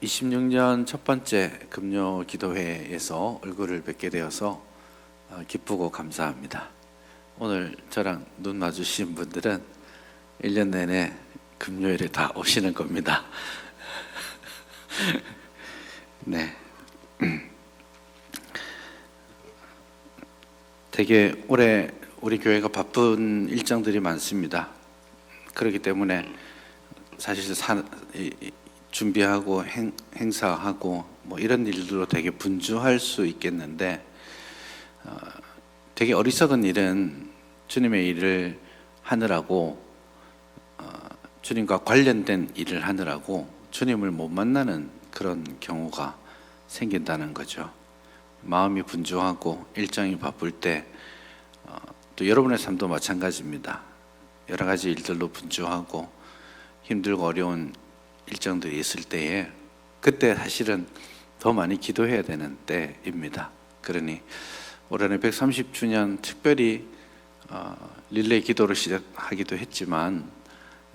26년 첫 번째 금요 기도회에서 얼굴을 뵙게 되어서 기쁘고 감사합니다. 오늘 저랑 눈 마주친 분들은 1년 내내 금요일에 다 오시는 겁니다. 네. 되게 올해 우리 교회가 바쁜 일정들이 많습니다. 그렇기 때문에 사실 준비하고 행사하고 뭐 이런 일들로 되게 분주할 수 있겠는데 되게 어리석은 일은 주님의 일을 하느라고 주님과 관련된 일을 하느라고 주님을 못 만나는 그런 경우가 생긴다는 거죠. 마음이 분주하고 일정이 바쁠 때 또 여러분의 삶도 마찬가지입니다. 여러 가지 일들로 분주하고 힘들고 어려운 일정들이 있을 때에 그때 사실은 더 많이 기도해야 되는 때입니다. 그러니 올해는 130주년 특별히 릴레이 기도를 시작하기도 했지만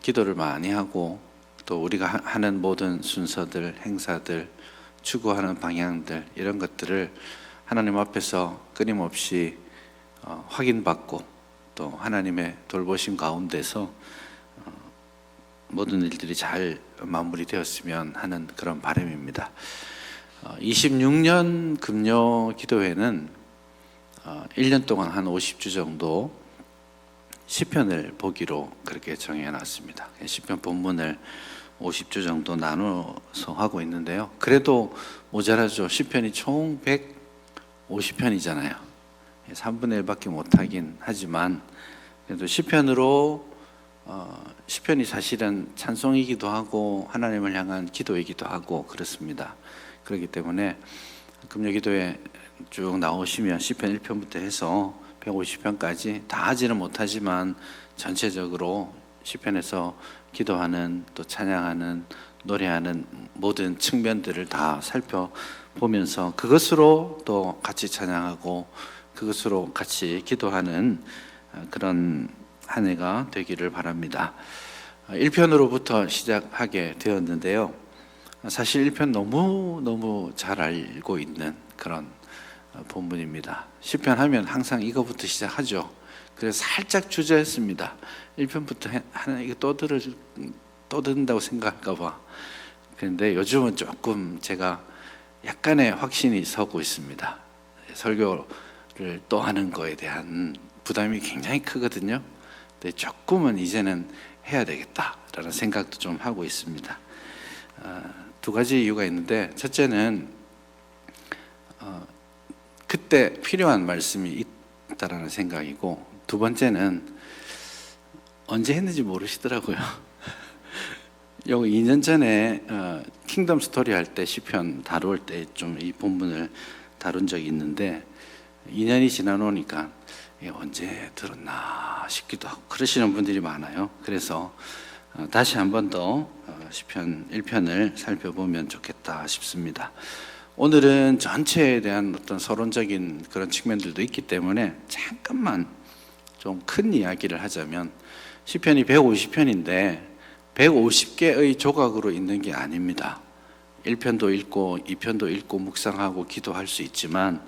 기도를 많이 하고 또 우리가 하는 모든 순서들, 행사들, 추구하는 방향들 이런 것들을 하나님 앞에서 끊임없이 확인받고 또 하나님의 돌보심 가운데서 모든 일들이 잘 마무리되었으면 하는 그런 바람입니다. 26년 금요 기도회는 1년 동안 한 50주 정도 시편을 보기로 그렇게 정해놨습니다. 시편 본문을 50주 정도 나눠서 하고 있는데요. 그래도 모자라죠. 시편이 총 150편이잖아요. 3분의 1밖에 못하긴 하지만 그래도 시편으로 시편이 사실은 찬송이기도 하고 하나님을 향한 기도이기도 하고 그렇습니다. 그렇기 때문에 금요기도에 쭉 나오시면 시편 1편부터 해서 150편까지 다 하지는 못하지만 전체적으로 시편에서 기도하는 또 찬양하는 노래하는 모든 측면들을 다 살펴보면서 그것으로 또 같이 찬양하고 그것으로 같이 기도하는 그런 한 해가 되기를 바랍니다. 1편으로부터 시작하게 되었는데요. 사실 1편 너무 잘 알고 있는 그런 본문입니다. 시편 하면 항상 이거부터 시작하죠. 그래서 살짝 주저했습니다. 1편부터 하나 이거 또 듣는다고 생각할까 봐. 그런데 요즘은 조금 제가 약간의 확신이 서고 있습니다. 설교를 또 하는 거에 대한 부담이 굉장히 크거든요. 근데 조금은 이제는 해야 되겠다라는 생각도 좀 하고 있습니다. 두 가지 이유가 있는데 첫째는 그때 필요한 말씀이 있다라는 생각이고 두 번째는 언제 했는지 모르시더라고요. 요 2년 전에 킹덤 스토리 할 때 시편 다룰 때 좀 이 본문을 다룬 적이 있는데 2년이 지나놓으니까 언제 들었나 싶기도 하고 그러시는 분들이 많아요. 그래서 다시 한 번 더 시편 1편을 살펴보면 좋겠다 싶습니다. 오늘은 전체에 대한 어떤 서론적인 그런 측면들도 있기 때문에 잠깐만 좀 큰 이야기를 하자면 시편이 150편인데 150개의 조각으로 있는 게 아닙니다. 1편도 읽고 2편도 읽고 묵상하고 기도할 수 있지만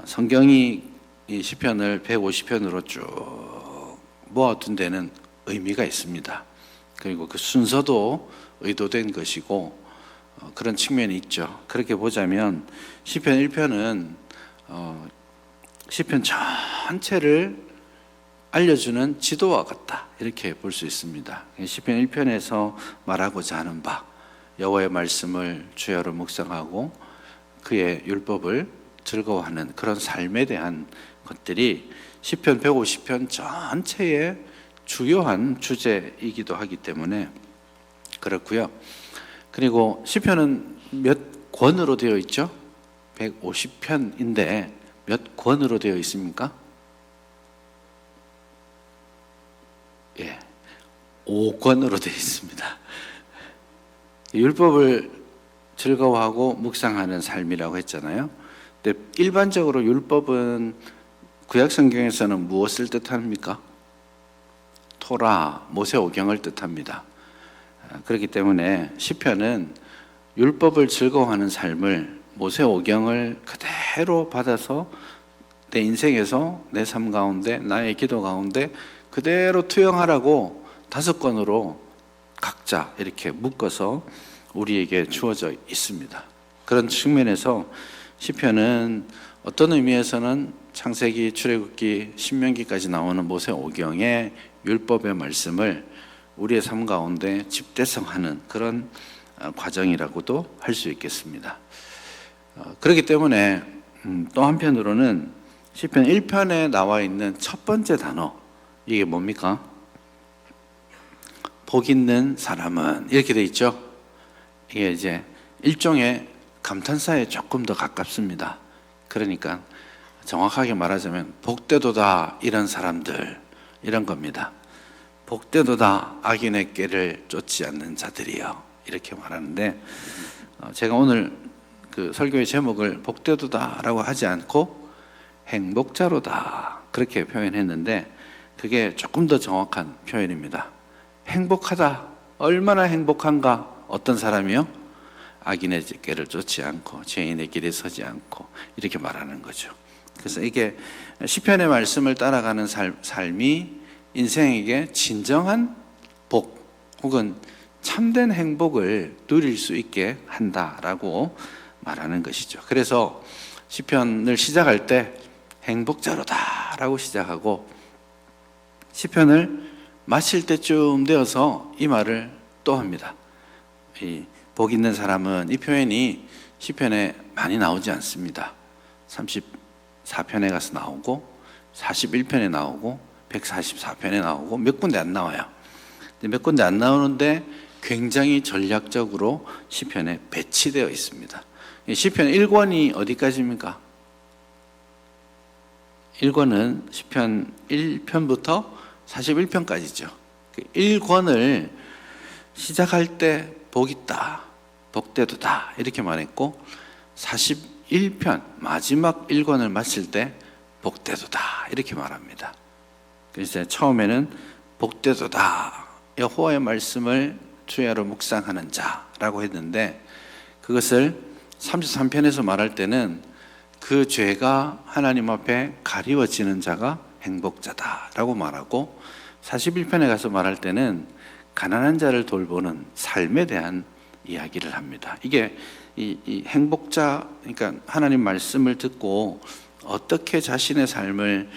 성경이 이 시편을 150편으로 쭉 모아둔 데는 의미가 있습니다. 그리고 그 순서도 의도된 것이고 그런 측면이 있죠. 그렇게 보자면 시편 1편은 시편 전체를 알려주는 지도와 같다 이렇게 볼 수 있습니다. 시편 1편에서 말하고자 하는 바 여호와의 말씀을 주야로 묵상하고 그의 율법을 즐거워하는 그런 삶에 대한 것들이 시편 150편 전체의 주요한 주제이기도 하기 때문에 그렇고요. 그리고 시편은 몇 권으로 되어 있죠? 150편인데 몇 권으로 되어 있습니까? 5권으로 되어 있습니다. 율법을 즐거워하고 묵상하는 삶이라고 했잖아요. 근데 일반적으로 율법은 구약 성경에서는 무엇을 뜻합니까? 토라, 모세오경을 뜻합니다. 그렇기 때문에 시편은 율법을 즐거워하는 삶을 모세오경을 그대로 받아서 내 인생에서 내 삶 가운데 나의 기도 가운데 그대로 투영하라고 5권으로 각자 이렇게 묶어서 우리에게 주어져 있습니다. 그런 측면에서 시편은 어떤 의미에서는 창세기, 출애굽기, 신명기까지 나오는 모세오경의 율법의 말씀을 우리의 삶 가운데 집대성하는 그런 과정이라고도 할 수 있겠습니다. 그렇기 때문에 또 한편으로는 시편 1편에 나와 있는 첫 번째 단어, 이게 뭡니까? 복 있는 사람은, 이렇게 돼 있죠. 이게 이제 일종의 감탄사에 조금 더 가깝습니다. 그러니까 정확하게 말하자면 복되도다 이런 사람들, 이런 겁니다. 복되도다 악인의 꾀를 쫓지 않는 자들이요, 이렇게 말하는데, 제가 오늘 그 설교의 제목을 복되도다라고 하지 않고 행복자로다 그렇게 표현했는데, 그게 조금 더 정확한 표현입니다. 행복하다, 얼마나 행복한가. 어떤 사람이요? 악인의 꾀를 쫓지 않고 죄인의 길에 서지 않고, 이렇게 말하는 거죠. 그래서 이게 시편의 말씀을 따라가는 삶이 인생에게 진정한 복 혹은 참된 행복을 누릴 수 있게 한다라고 말하는 것이죠. 그래서 시편을 시작할 때 행복자로다라고 시작하고, 시편을 마칠 때쯤 되어서 이 말을 또 합니다. 이 복 있는 사람은, 이 표현이 시편에 많이 나오지 않습니다. 34편에 가서 나오고 41편에 나오고 144편에 나오고 몇 군데 안 나와요. 몇 군데 안 나오는데 굉장히 전략적으로 시편에 배치되어 있습니다. 시편 1권이 어디까지입니까? 1권은 시편 1편부터 41편까지죠. 1권을 시작할 때 복 있다, 복되도다 이렇게 말했고, 41편 마지막 1권을 마칠 때 복되도다 이렇게 말합니다. 그래서 처음에는 복되도다, 여호와의 말씀을 주야로 묵상하는 자라고 했는데, 그것을 33편에서 말할 때는 그 죄가 하나님 앞에 가리워지는 자가 행복자다라고 말하고, 41편에 가서 말할 때는 가난한 자를 돌보는 삶에 대한 이야기를 합니다. 이게 이 행복자, 그러니까 하나님 말씀을 듣고 어떻게 자신의 삶을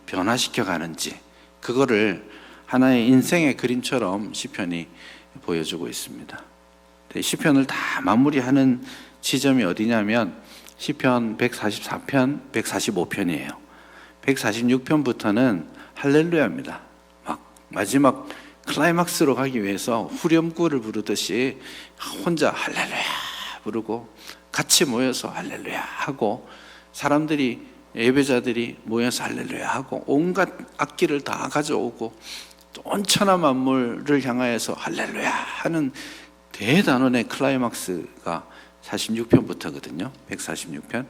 변화시켜 가는지, 그거를 하나의 인생의 그림처럼 시편이 보여주고 있습니다. 시편을 다 마무리하는 지점이 어디냐면 시편 144편, 145편이에요. 146편부터는 할렐루야입니다. 막 마지막 클라이막스로 가기 위해서 후렴구를 부르듯이 혼자 할렐루야 부르고, 같이 모여서 할렐루야 하고, 사람들이, 예배자들이 모여서 할렐루야 하고, 온갖 악기를 다 가져오고 온 천하 만물을 향하여서 할렐루야 하는 대단원의 클라이막스가 46편부터거든요. 146편.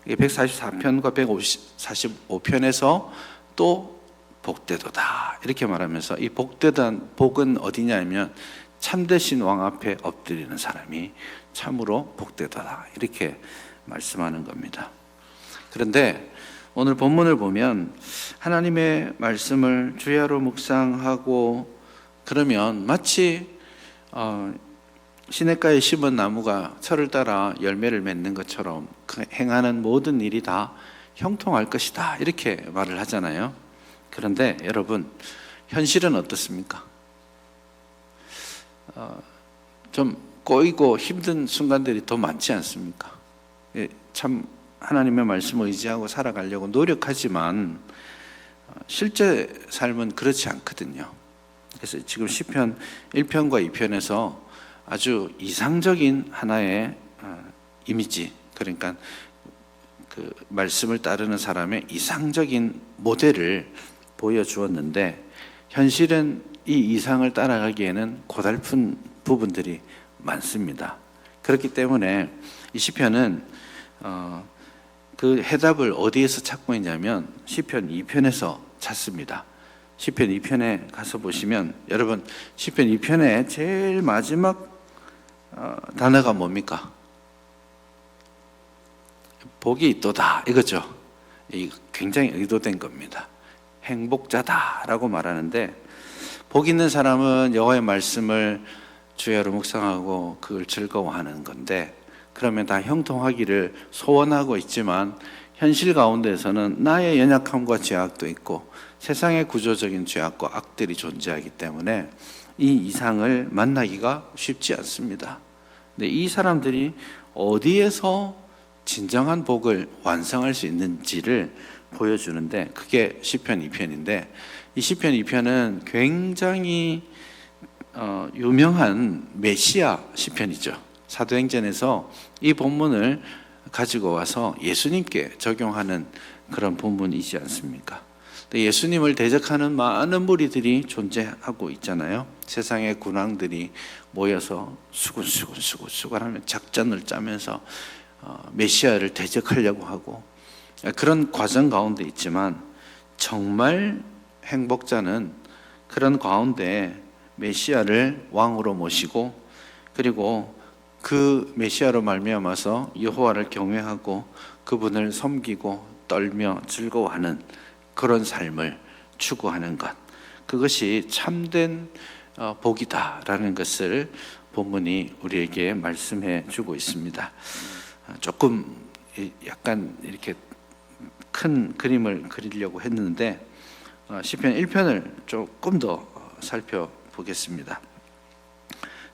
144편과 145편에서 또 복되도다 이렇게 말하면서, 이 복되던 복은 어디냐면 참되신 왕 앞에 엎드리는 사람이 참으로 복되도다 이렇게 말씀하는 겁니다. 그런데 오늘 본문을 보면 하나님의 말씀을 주야로 묵상하고 그러면 마치 시냇가에 심은 나무가 철을 따라 열매를 맺는 것처럼 행하는 모든 일이 다 형통할 것이다 이렇게 말을 하잖아요. 그런데 여러분, 현실은 어떻습니까? 좀 꼬이고 힘든 순간들이 더 많지 않습니까? 참 하나님의 말씀을 의지하고 살아가려고 노력하지만 실제 삶은 그렇지 않거든요. 그래서 지금 시편 1편과 2편에서 아주 이상적인 하나의 이미지, 그러니까 그 말씀을 따르는 사람의 이상적인 모델을 보여주었는데, 현실은 이 이상을 따라가기에는 고달픈 부분들이 많습니다. 그렇기 때문에 이 시편은 그 해답을 어디에서 찾고 있냐면 시편 2편에서 찾습니다. 시편 2편에 가서 보시면, 여러분 시편 2편의 제일 마지막 단어가 뭡니까? 복이 있도다 이거죠. 이 굉장히 의도된 겁니다. 행복자다라고 말하는데, 복 있는 사람은 여호와의 말씀을 주야로 묵상하고 그걸 즐거워하는 건데, 그러면 다 형통하기를 소원하고 있지만 현실 가운데에서는 나의 연약함과 죄악도 있고 세상의 구조적인 죄악과 악들이 존재하기 때문에 이 이상을 만나기가 쉽지 않습니다. 근데 이 사람들이 어디에서 진정한 복을 완성할 수 있는지를 보여주는데, 그게 시편 2편인데, 이 시편 2편은 굉장히 유명한 메시아 시편이죠. 사도행전에서 이 본문을 가지고 와서 예수님께 적용하는 그런 본문이지 않습니까? 예수님을 대적하는 많은 무리들이 존재하고 있잖아요. 세상의 군왕들이 모여서 수군수군하면 작전을 짜면서 메시아를 대적하려고 하고, 그런 과정 가운데 있지만 정말 행복자는 그런 가운데 메시아를 왕으로 모시고, 그리고 그 메시아로 말미암아서 여호와를 경외하고 그분을 섬기고 떨며 즐거워하는 그런 삶을 추구하는 것, 그것이 참된 복이다라는 것을 본문이 우리에게 말씀해 주고 있습니다. 조금 약간 이렇게 큰 그림을 그리려고 했는데 시편 1편을 조금 더 살펴보겠습니다.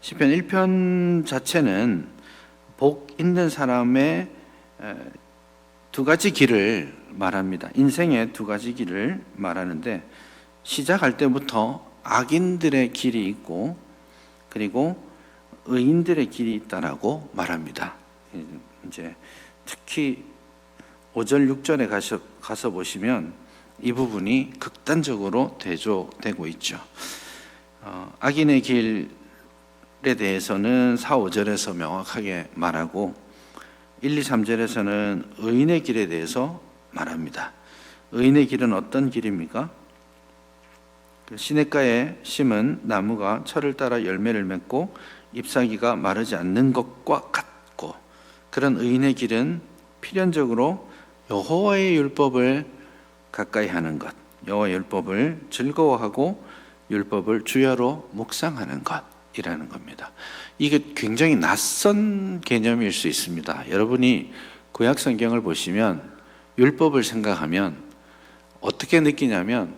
시편 1편 자체는 복 있는 사람의 두 가지 길을 말합니다. 인생의 두 가지 길을 말하는데, 시작할 때부터 악인들의 길이 있고 그리고 의인들의 길이 있다라고 말합니다. 이제 특히 5절 6절에 가서 보시면 이 부분이 극단적으로 대조되고 있죠. 악인의 길에 대해서는 4, 5절에서 명확하게 말하고 1, 2, 3절에서는 의인의 길에 대해서 말합니다. 의인의 길은 어떤 길입니까? 시냇가에 심은 나무가 철을 따라 열매를 맺고 잎사귀가 마르지 않는 것과 같고, 그런 의인의 길은 필연적으로 여호와의 율법을 가까이 하는 것, 여호와의 율법을 즐거워하고 율법을 주야로 묵상하는 것이라는 겁니다. 이게 굉장히 낯선 개념일 수 있습니다. 여러분이 구약 성경을 보시면 율법을 생각하면 어떻게 느끼냐면,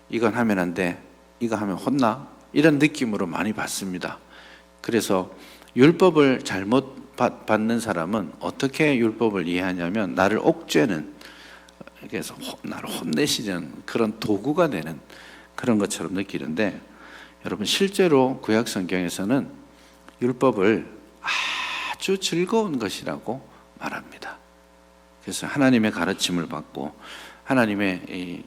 이건 하면 안 돼, 이거 하면 혼나, 이런 느낌으로 많이 받습니다. 그래서 율법을 잘못 받는 사람은 어떻게 율법을 이해하냐면, 나를 옥죄는, 그래서 나를 혼내시는 그런 도구가 되는 그런 것처럼 느끼는데, 여러분 실제로 구약 성경에서는 율법을 아주 즐거운 것이라고 말합니다. 그래서 하나님의 가르침을 받고 하나님의 이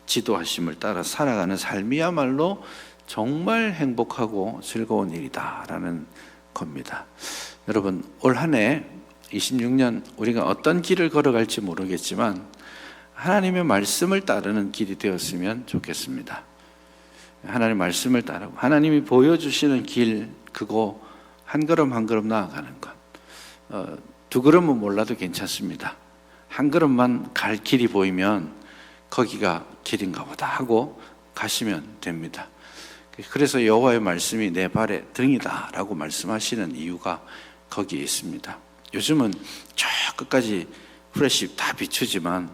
지도하심을 따라 살아가는 삶이야말로 정말 행복하고 즐거운 일이다라는 겁니다. 여러분, 올 한 해 26년 우리가 어떤 길을 걸어갈지 모르겠지만 하나님의 말씀을 따르는 길이 되었으면 좋겠습니다. 하나님의 말씀을 따르고 하나님이 보여주시는 길, 그거 한 걸음 한 걸음 나아가는 것. 두 걸음은 몰라도 괜찮습니다. 한 걸음만 갈 길이 보이면 거기가 길인가 보다 하고 가시면 됩니다. 그래서 여호와의 말씀이 내 발의 등이다 라고 말씀하시는 이유가 거기에 있습니다. 요즘은 저 끝까지 프레시 다 비추지만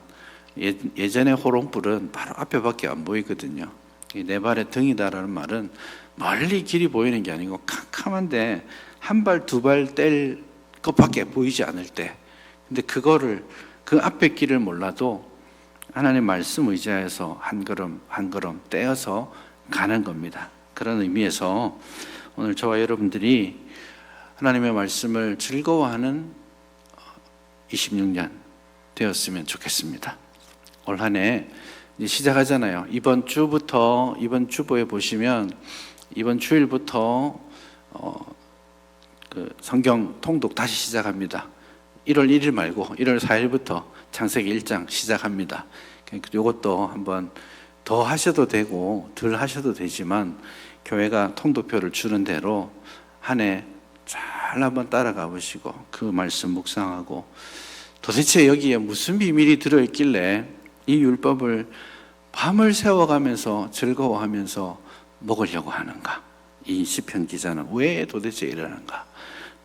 예전의 호롱불은 바로 앞에밖에 안 보이거든요. 내 발의 등이다라는 말은 멀리 길이 보이는 게 아니고 캄캄한데 한 발 두 발 뗄 것밖에 보이지 않을 때, 근데 그거를 그 앞에 길을 몰라도 하나님 말씀 의지하여서 한 걸음 한 걸음 떼어서 가는 겁니다. 그런 의미에서 오늘 저와 여러분들이 하나님의 말씀을 즐거워하는 26년 되었으면 좋겠습니다. 올 한 해 시작하잖아요. 이번 주보에 보시면 이번 주일부터 그 성경 통독 다시 시작합니다. 1월 1일 말고 1월 4일부터 창세기 1장 시작합니다. 이것도 한번 더 하셔도 되고 덜 하셔도 되지만 교회가 통독표를 주는 대로 한 해 잘 한번 따라가 보시고 그 말씀 묵상하고 도대체 여기에 무슨 비밀이 들어있길래 이 율법을 밤을 새워가면서 즐거워하면서 먹으려고 하는가? 이 시편 기자는 왜 도대체 이러는가?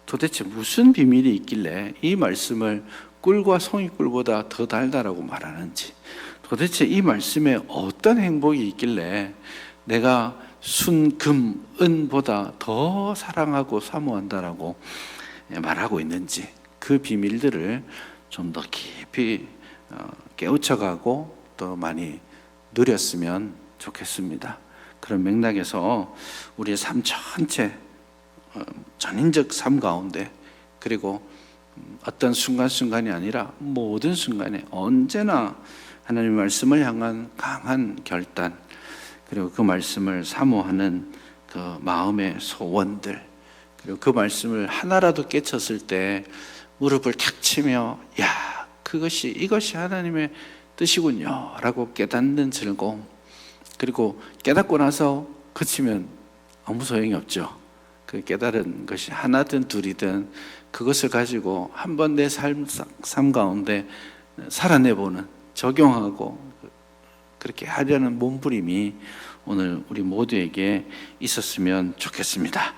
도대체 무슨 비밀이 있길래 이 말씀을 꿀과 송이꿀보다 더 달다라고 말하는지, 도대체 이 말씀에 어떤 행복이 있길래 내가 순, 금, 은보다 더 사랑하고 사모한다라고 말하고 있는지, 그 비밀들을 좀 더 깊이 깨우쳐가고 또 많이 누렸으면 좋겠습니다. 그런 맥락에서 우리의 삶 전체, 전인적 삶 가운데, 그리고 어떤 순간순간이 아니라 모든 순간에 언제나 하나님의 말씀을 향한 강한 결단, 그리고 그 말씀을 사모하는 그 마음의 소원들, 그리고 그 말씀을 하나라도 깨쳤을 때 무릎을 탁 치며 야, 이것이 하나님의 뜻이군요 라고 깨닫는 즐거움, 그리고 깨닫고 나서 그치면 아무 소용이 없죠. 그 깨달은 것이 하나든 둘이든 그것을 가지고 한번 내 삶 가운데 살아내보는, 적용하고 그렇게 하려는 몸부림이 오늘 우리 모두에게 있었으면 좋겠습니다.